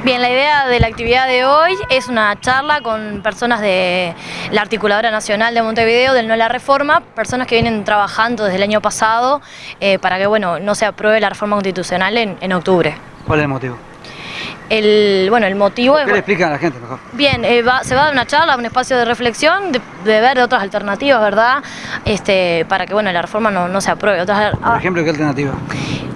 Bien, la idea de la actividad de hoy es una charla con personas de la Articuladora Nacional de Montevideo, del No a la Reforma, personas que vienen trabajando desde el año pasado para que no se apruebe la reforma constitucional en octubre. ¿Cuál es el motivo? El motivo es... ¿Qué le explican a la gente mejor? Bien, se va a dar una charla, un espacio de reflexión, de ver otras alternativas, ¿verdad? Para que la reforma no se apruebe. Por ejemplo, ¿qué alternativa?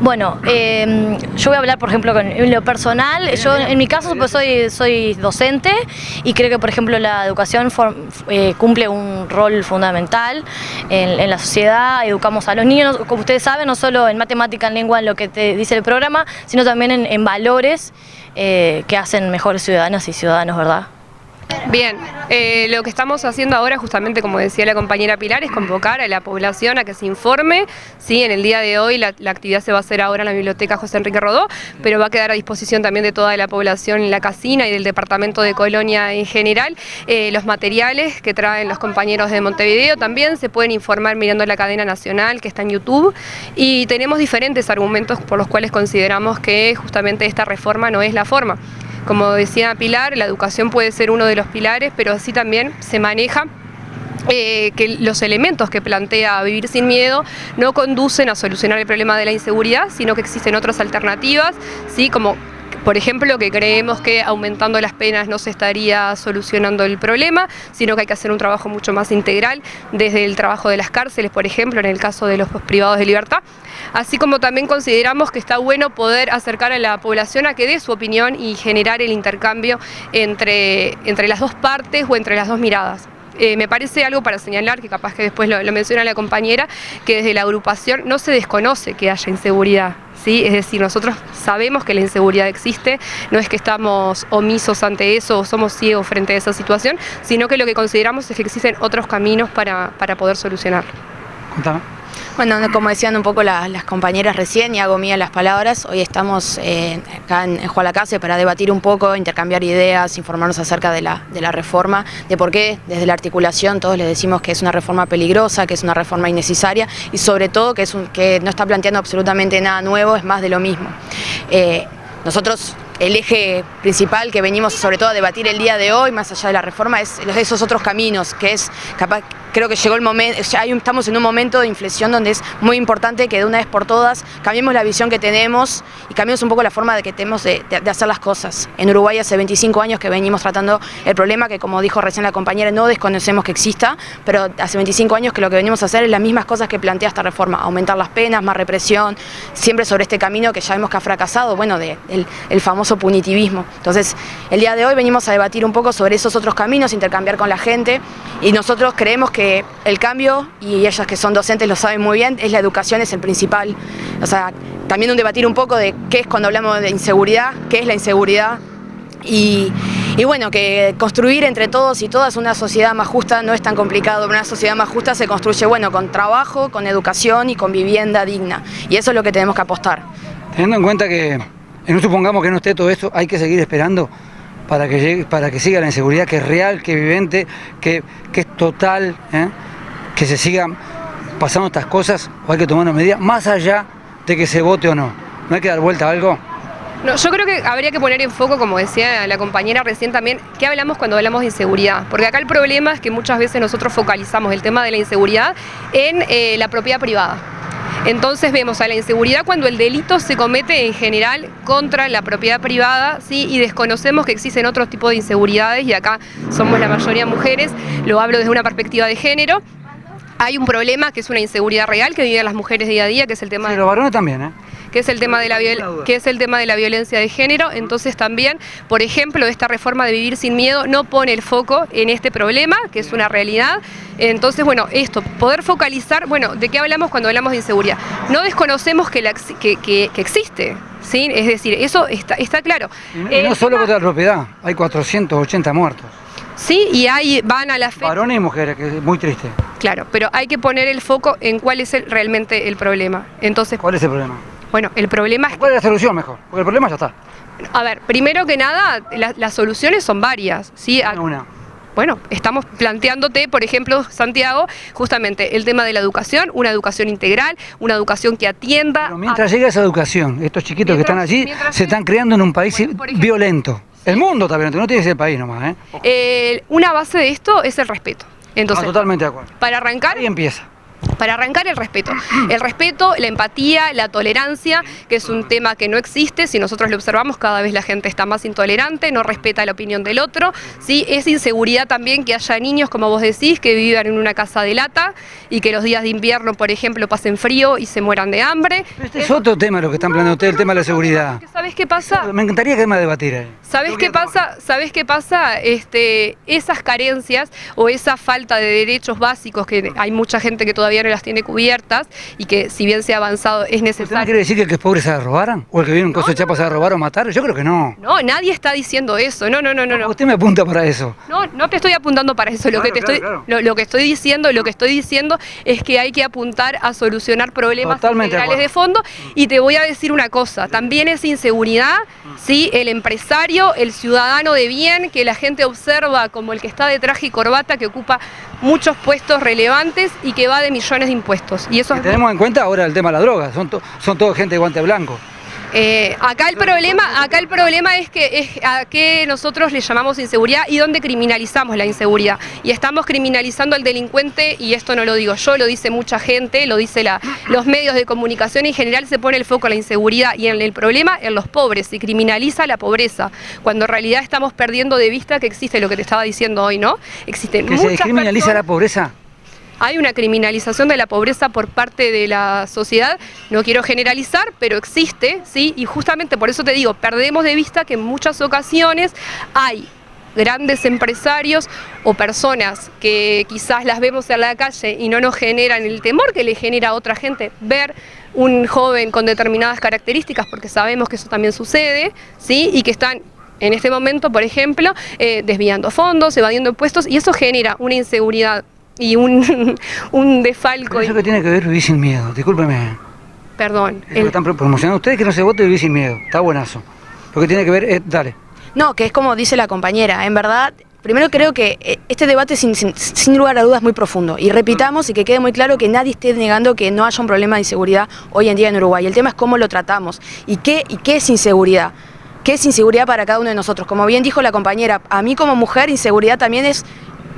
Bueno, yo voy a hablar, por ejemplo, en lo personal. Yo, en mi caso, pues soy docente y creo que, por ejemplo, la educación cumple un rol fundamental en la sociedad. Educamos a los niños, como ustedes saben, no solo en matemática, en lengua, en lo que te dice el programa, sino también en valores que hacen mejores ciudadanas y ciudadanos, ¿verdad? Bien, lo que estamos haciendo ahora, justamente como decía la compañera Pilar, es convocar a la población a que se informe. Sí, en el día de hoy la actividad se va a hacer ahora en la Biblioteca José Enrique Rodó, pero va a quedar a disposición también de toda la población en la Casina y del departamento de Colonia en general. Los materiales que traen los compañeros de Montevideo también se pueden informar mirando la cadena nacional que está en YouTube, y tenemos diferentes argumentos por los cuales consideramos que justamente esta reforma no es la forma. Como decía Pilar, la educación puede ser uno de los pilares, pero así también se maneja que los elementos que plantea Vivir sin Miedo no conducen a solucionar el problema de la inseguridad, sino que existen otras alternativas, ¿sí? Como por ejemplo, que creemos que aumentando las penas no se estaría solucionando el problema, sino que hay que hacer un trabajo mucho más integral desde el trabajo de las cárceles, por ejemplo, en el caso de los privados de libertad. Así como también consideramos que está bueno poder acercar a la población a que dé su opinión y generar el intercambio entre las dos partes o entre las dos miradas. Me parece algo para señalar, que capaz que después lo menciona la compañera, que desde la agrupación no se desconoce que haya inseguridad, ¿sí? Es decir, nosotros sabemos que la inseguridad existe, no es que estamos omisos ante eso o somos ciegos frente a esa situación, sino que lo que consideramos es que existen otros caminos para poder solucionarlo. Contame. Bueno, como decían un poco las compañeras recién, y hago mías las palabras, hoy estamos acá en Juan Lacase para debatir un poco, intercambiar ideas, informarnos acerca de la reforma, de por qué desde la articulación todos les decimos que es una reforma peligrosa, que es una reforma innecesaria y sobre todo que no está planteando absolutamente nada nuevo, es más de lo mismo. Nosotros, el eje principal que venimos sobre todo a debatir el día de hoy, más allá de la reforma, es esos otros caminos, que es capaz, creo que llegó el momento, estamos en un momento de inflexión donde es muy importante que de una vez por todas cambiemos la visión que tenemos y cambiemos un poco la forma de que tenemos de hacer las cosas. En Uruguay hace 25 años que venimos tratando el problema que, como dijo recién la compañera, no desconocemos que exista, pero hace 25 años que lo que venimos a hacer es las mismas cosas que plantea esta reforma: aumentar las penas, más represión, siempre sobre este camino que ya vemos que ha fracasado, el famoso punitivismo. Entonces, el día de hoy venimos a debatir un poco sobre esos otros caminos, intercambiar con la gente, y nosotros creemos que el cambio, y ellas que son docentes lo saben muy bien, es la educación, es el principal. O sea, también debatir un poco de qué es cuando hablamos de inseguridad, qué es la inseguridad, y bueno, que construir entre todos y todas una sociedad más justa no es tan complicado. Una sociedad más justa se construye con trabajo, con educación y con vivienda digna, y eso es lo que tenemos que apostar. Teniendo en cuenta que no supongamos que no esté todo esto, hay que seguir esperando para que siga la inseguridad, que es real, que es vivente, que es total, que se sigan pasando estas cosas, o hay que tomar una medida más allá de que se vote o no. ¿No hay que dar vuelta a algo? No, yo creo que habría que poner en foco, como decía la compañera recién también, qué hablamos cuando hablamos de inseguridad. Porque acá el problema es que muchas veces nosotros focalizamos el tema de la inseguridad en la propiedad privada. Entonces vemos a la inseguridad cuando el delito se comete en general contra la propiedad privada, ¿sí? Y desconocemos que existen otros tipos de inseguridades, y acá somos la mayoría mujeres, lo hablo desde una perspectiva de género. Hay un problema que es una inseguridad real que viven las mujeres día a día, que es el tema de los varones también, que es el tema de la violencia de género. Entonces también, por ejemplo, esta reforma de Vivir sin Miedo no pone el foco en este problema, que es una realidad. Entonces, poder focalizar, ¿de qué hablamos cuando hablamos de inseguridad? No desconocemos que existe, ¿sí? Es decir, eso está claro. Y no solo contra la propiedad, hay 480 muertos. Sí, y van a la fe. Varones y mujeres, que es muy triste. Claro, pero hay que poner el foco en cuál es realmente el problema. Entonces, ¿cuál es el problema? Bueno, el problema es... ¿Cuál es la solución mejor? Porque el problema ya está. A ver, primero que nada, las soluciones son varias, ¿sí? Una. bueno, estamos planteándote, por ejemplo, Santiago, justamente el tema de la educación, una educación integral, una educación que atienda... Pero mientras llega esa educación, estos chiquitos que están allí se están criando en un país violento. El mundo está violento, no tiene que ser el país nomás. Una base de esto es el respeto. Entonces, totalmente de acuerdo. Para arrancar... Ahí empieza. Para arrancar, el respeto, la empatía, la tolerancia, que es un tema que no existe. Si nosotros lo observamos, cada vez la gente está más intolerante, no respeta la opinión del otro, ¿sí? Es inseguridad también que haya niños, como vos decís, que vivan en una casa de lata y que los días de invierno, por ejemplo, pasen frío y se mueran de hambre. Este es otro tema lo que están planteando ustedes, el tema de la seguridad. ¿Sabés qué pasa? Me encantaría que me debatir ahí. ¿Sabés qué pasa? ¿Sabés qué pasa? Esas carencias o esa falta de derechos básicos, que hay mucha gente que todavía no las tiene cubiertas y que, si bien se ha avanzado, es ¿Usted necesario. no quiere decir que el que es pobre se la robaran? ¿O el que vive en un coso de chapa se la robaron o mataron? Yo creo que no. No, nadie está diciendo eso. No. Usted me apunta para eso. No te estoy apuntando para eso. Lo que estoy diciendo es que hay que apuntar a solucionar problemas integrales de fondo. Y te voy a decir una cosa, también es inseguridad, ¿sí? El empresario, el ciudadano de bien, que la gente observa como el que está de traje y corbata, que ocupa muchos puestos relevantes y que va de millones de impuestos. Y eso tenemos en cuenta ahora el tema de la droga, son todos gente de guante blanco. Acá el problema es que a qué nosotros le llamamos inseguridad y dónde criminalizamos la inseguridad. Y estamos criminalizando al delincuente, y esto no lo digo yo, lo dice mucha gente, lo dice los medios de comunicación. En general se pone el foco en la inseguridad y en el problema en los pobres, se criminaliza la pobreza, cuando en realidad estamos perdiendo de vista que existe lo que te estaba diciendo hoy, ¿no? Existen ¿Que se criminaliza la pobreza? Hay una criminalización de la pobreza por parte de la sociedad, no quiero generalizar, pero existe, ¿sí? Y justamente por eso te digo, perdemos de vista que en muchas ocasiones hay grandes empresarios o personas que quizás las vemos en la calle y no nos generan el temor que le genera a otra gente ver un joven con determinadas características, porque sabemos que eso también sucede, ¿sí? Y que están en este momento, por ejemplo, desviando fondos, evadiendo impuestos, y eso genera una inseguridad y un desfalco. ¿Eso que tiene que ver vivir sin miedo? Discúlpeme. Perdón. Eso que están promocionando ustedes, que no se vote vivir sin miedo. Está buenazo. Lo que tiene que ver, dale. No, que es como dice la compañera, en verdad, primero creo que este debate sin lugar a dudas es muy profundo. Y repitamos y que quede muy claro que nadie esté negando que no haya un problema de inseguridad hoy en día en Uruguay. El tema es cómo lo tratamos y qué es inseguridad. ¿Qué es inseguridad para cada uno de nosotros? Como bien dijo la compañera, a mí como mujer inseguridad también es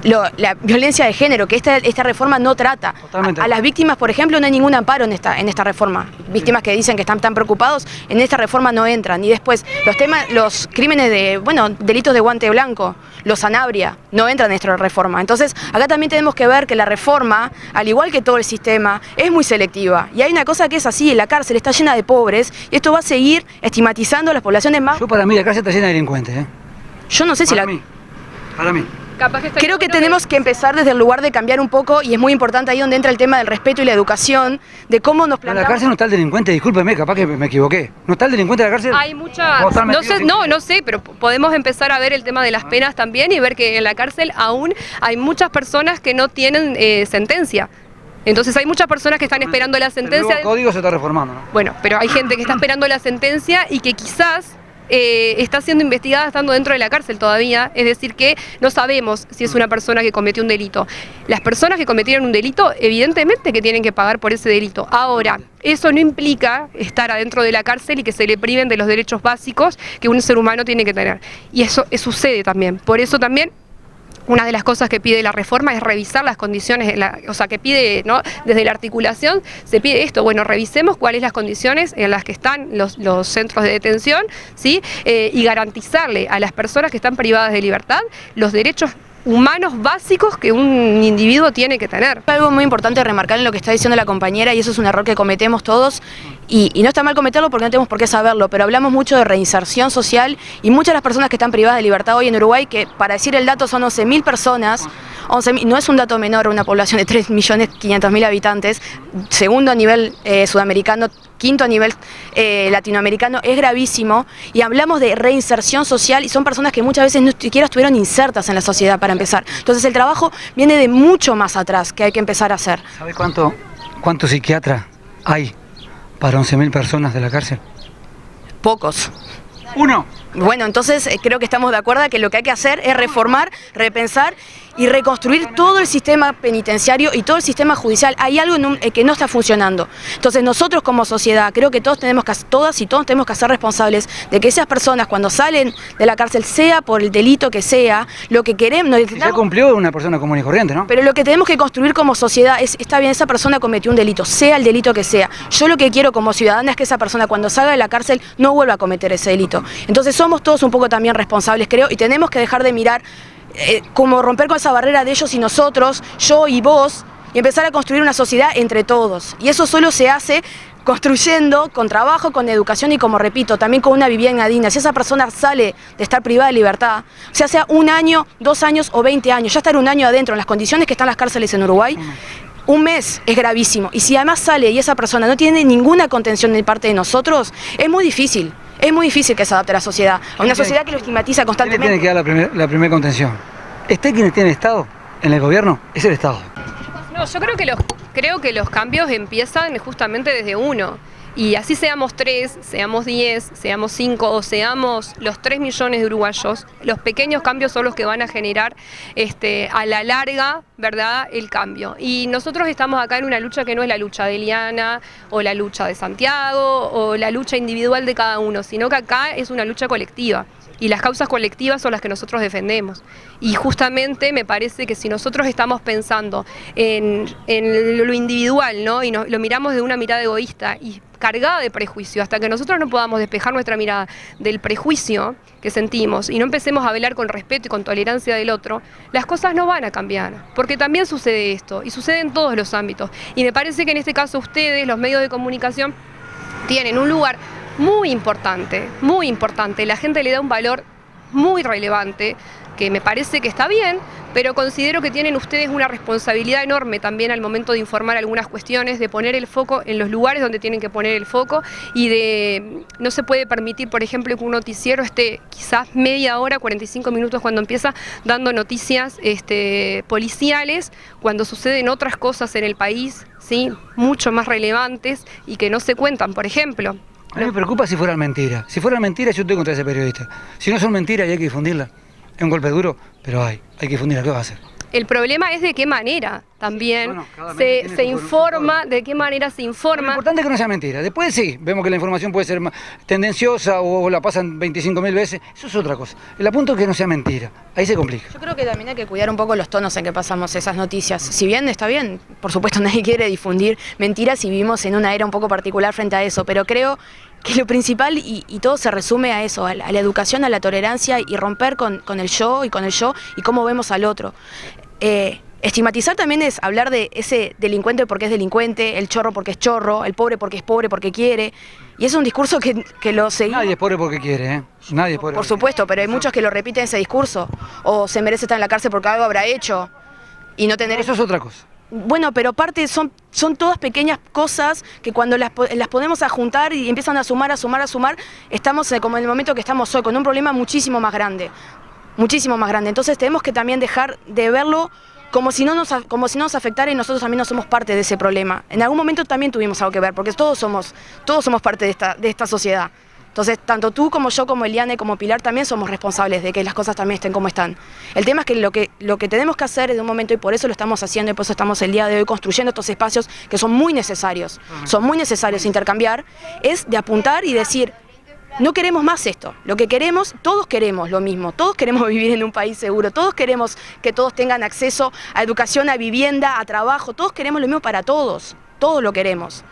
la violencia de género, que esta reforma no trata. A las víctimas, por ejemplo, no hay ningún amparo en esta reforma. Víctimas que dicen que están tan preocupados, en esta reforma no entran. Y después, los crímenes delitos de guante blanco, los Sanabria, no entran en esta reforma. Entonces, acá también tenemos que ver que la reforma, al igual que todo el sistema, es muy selectiva. Y hay una cosa que es así, la cárcel está llena de pobres, y esto va a seguir estigmatizando a las poblaciones más... Para mí la cárcel está llena de delincuentes, ¿eh? Yo no sé si Para mí. Creo que tenemos que empezar desde el lugar de cambiar un poco, y es muy importante ahí donde entra el tema del respeto y la educación, de cómo nos planteamos... En la cárcel no está el delincuente, discúlpeme, capaz que me equivoqué. ¿No está el delincuente en la cárcel? Hay no sé, pero podemos empezar a ver el tema de las penas también y ver que en la cárcel aún hay muchas personas que no tienen sentencia. Entonces hay muchas personas que están esperando la sentencia. El código se está reformando, ¿no? Bueno, pero hay gente que está esperando la sentencia y que quizás... está siendo investigada estando dentro de la cárcel todavía, es decir que no sabemos si es una persona que cometió un delito. Las personas que cometieron un delito, evidentemente que tienen que pagar por ese delito. Ahora, eso no implica estar adentro de la cárcel y que se le priven de los derechos básicos que un ser humano tiene que tener. Y eso sucede también. Por eso también una de las cosas que pide la reforma es revisar las condiciones, o sea, que pide, ¿no? Desde la articulación se pide esto, bueno, revisemos cuáles las condiciones en las que están los centros de detención, ¿sí? Y garantizarle a las personas que están privadas de libertad los derechos humanos básicos que un individuo tiene que tener. Algo muy importante remarcar en lo que está diciendo la compañera, y eso es un error que cometemos todos, y no está mal cometerlo porque no tenemos por qué saberlo, pero hablamos mucho de reinserción social, y muchas de las personas que están privadas de libertad hoy en Uruguay, que para decir el dato son 11.000 personas, 11.000, no es un dato menor, una población de 3.500.000 habitantes, segundo a nivel sudamericano, quinto a nivel latinoamericano, es gravísimo, y hablamos de reinserción social y son personas que muchas veces ni siquiera estuvieron insertas en la sociedad para empezar. Entonces el trabajo viene de mucho más atrás que hay que empezar a hacer. ¿Sabes cuántos psiquiatras hay para 11.000 personas de la cárcel? Pocos. Uno. Bueno, entonces creo que estamos de acuerdo que lo que hay que hacer es reformar, repensar y reconstruir todo el sistema penitenciario y todo el sistema judicial. Hay algo que no está funcionando. Entonces nosotros como sociedad, creo que todas y todos tenemos que ser responsables de que esas personas cuando salen de la cárcel, sea por el delito que sea, lo que queremos... Ya cumplió una persona común y corriente, ¿no? Pero lo que tenemos que construir como sociedad es, está bien, esa persona cometió un delito, sea el delito que sea. Yo lo que quiero como ciudadana es que esa persona cuando salga de la cárcel no vuelva a cometer ese delito. Entonces somos todos un poco también responsables, creo, y tenemos que dejar de mirar como romper con esa barrera de ellos y nosotros, yo y vos, y empezar a construir una sociedad entre todos. Y eso solo se hace construyendo con trabajo, con educación y, como repito, también con una vivienda digna. Si esa persona sale de estar privada de libertad, sea 1 año, 2 años o 20 años, ya estar 1 año adentro en las condiciones que están las cárceles en Uruguay, 1 mes es gravísimo. Y si además sale y esa persona no tiene ninguna contención de parte de nosotros, es muy difícil. Es muy difícil que se adapte a la sociedad, a una sociedad que lo estigmatiza constantemente. ¿Quién tiene que dar la primera contención? ¿Está quien tiene el Estado en el gobierno? Es el Estado. No, yo creo que los cambios empiezan justamente desde uno. Y así seamos 3, seamos 10, seamos 5 o seamos los 3 millones de uruguayos, los pequeños cambios son los que van a generar a la larga, ¿verdad?, el cambio. Y nosotros estamos acá en una lucha que no es la lucha de Eliana o la lucha de Santiago o la lucha individual de cada uno, sino que acá es una lucha colectiva. Y las causas colectivas son las que nosotros defendemos. Y justamente me parece que si nosotros estamos pensando en lo individual, ¿no?, y lo miramos de una mirada egoísta y cargada de prejuicio, hasta que nosotros no podamos despejar nuestra mirada del prejuicio que sentimos y no empecemos a velar con respeto y con tolerancia del otro, las cosas no van a cambiar, porque también sucede esto, y sucede en todos los ámbitos. Y me parece que en este caso ustedes, los medios de comunicación, tienen un lugar muy importante, la gente le da un valor muy relevante, que me parece que está bien, pero considero que tienen ustedes una responsabilidad enorme también al momento de informar algunas cuestiones, de poner el foco en los lugares donde tienen que poner el foco y no se puede permitir, por ejemplo, que un noticiero esté quizás media hora, 45 minutos cuando empieza, dando noticias policiales, cuando suceden otras cosas en el país, ¿sí?, mucho más relevantes y que no se cuentan, por ejemplo. A mí me preocupa si fueran mentiras. Si fueran mentiras, yo estoy contra ese periodista. Si no son mentiras y hay que difundirlas. Es un golpe duro, pero hay que difundirla. ¿Qué va a hacer? El problema es de qué manera también se informa, de qué manera se informa. Lo importante es que no sea mentira. Después sí, vemos que la información puede ser tendenciosa o la pasan 25.000 veces. Eso es otra cosa. El apunto es que no sea mentira. Ahí se complica. Yo creo que también hay que cuidar un poco los tonos en que pasamos esas noticias. Si bien está bien, por supuesto nadie quiere difundir mentiras y vivimos en una era un poco particular frente a eso, pero creo que lo principal y todo se resume a eso, a la educación, a la tolerancia y romper con el yo y cómo vemos al otro. Estigmatizar también es hablar de ese delincuente porque es delincuente, el chorro porque es chorro, el pobre porque quiere. Y es un discurso que lo seguimos. Nadie es pobre porque quiere, ¿eh? Nadie es pobre. Por supuesto, pero hay muchos que lo repiten ese discurso. O se merece estar en la cárcel porque algo habrá hecho y no tener... Eso es otra cosa. Bueno, pero aparte son todas pequeñas cosas que cuando las ponemos a juntar y empiezan a sumar, estamos como en el momento que estamos hoy, con un problema muchísimo más grande. Muchísimo más grande. Entonces tenemos que también dejar de verlo como si no nos afectara y nosotros también no somos parte de ese problema. En algún momento también tuvimos algo que ver, porque todos somos parte de esta sociedad. Entonces, tanto tú como yo, como Eliana y como Pilar, también somos responsables de que las cosas también estén como están. El tema es que lo que tenemos que hacer en un momento, y por eso lo estamos haciendo, y por eso estamos el día de hoy construyendo estos espacios que son muy necesarios intercambiar, es de apuntar y decir, no queremos más esto. Lo que queremos, todos queremos lo mismo, todos queremos vivir en un país seguro, todos queremos que todos tengan acceso a educación, a vivienda, a trabajo, todos queremos lo mismo para todos lo queremos.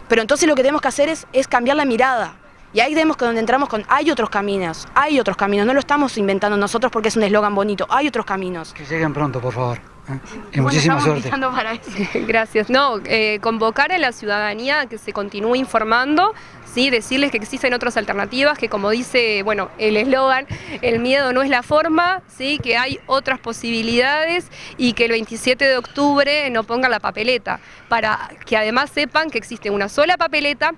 Pero entonces lo que tenemos que hacer es cambiar la mirada. Y ahí vemos que donde entramos hay otros caminos, no lo estamos inventando nosotros porque es un eslogan bonito, hay otros caminos. Que lleguen pronto, por favor. Y muchísima suerte. Para eso. Gracias. No, convocar a la ciudadanía a que se continúe informando, ¿sí? Decirles que existen otras alternativas, que como dice, bueno, el eslogan, el miedo no es la forma, ¿sí? Que hay otras posibilidades y que el 27 de octubre no pongan la papeleta, para que además sepan que existe una sola papeleta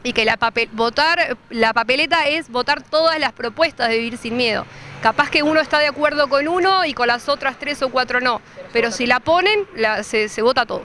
y que la papeleta es votar todas las propuestas de Vivir Sin Miedo. Capaz que uno está de acuerdo con uno y con las otras 3 o 4 no, pero si la ponen, se vota todo.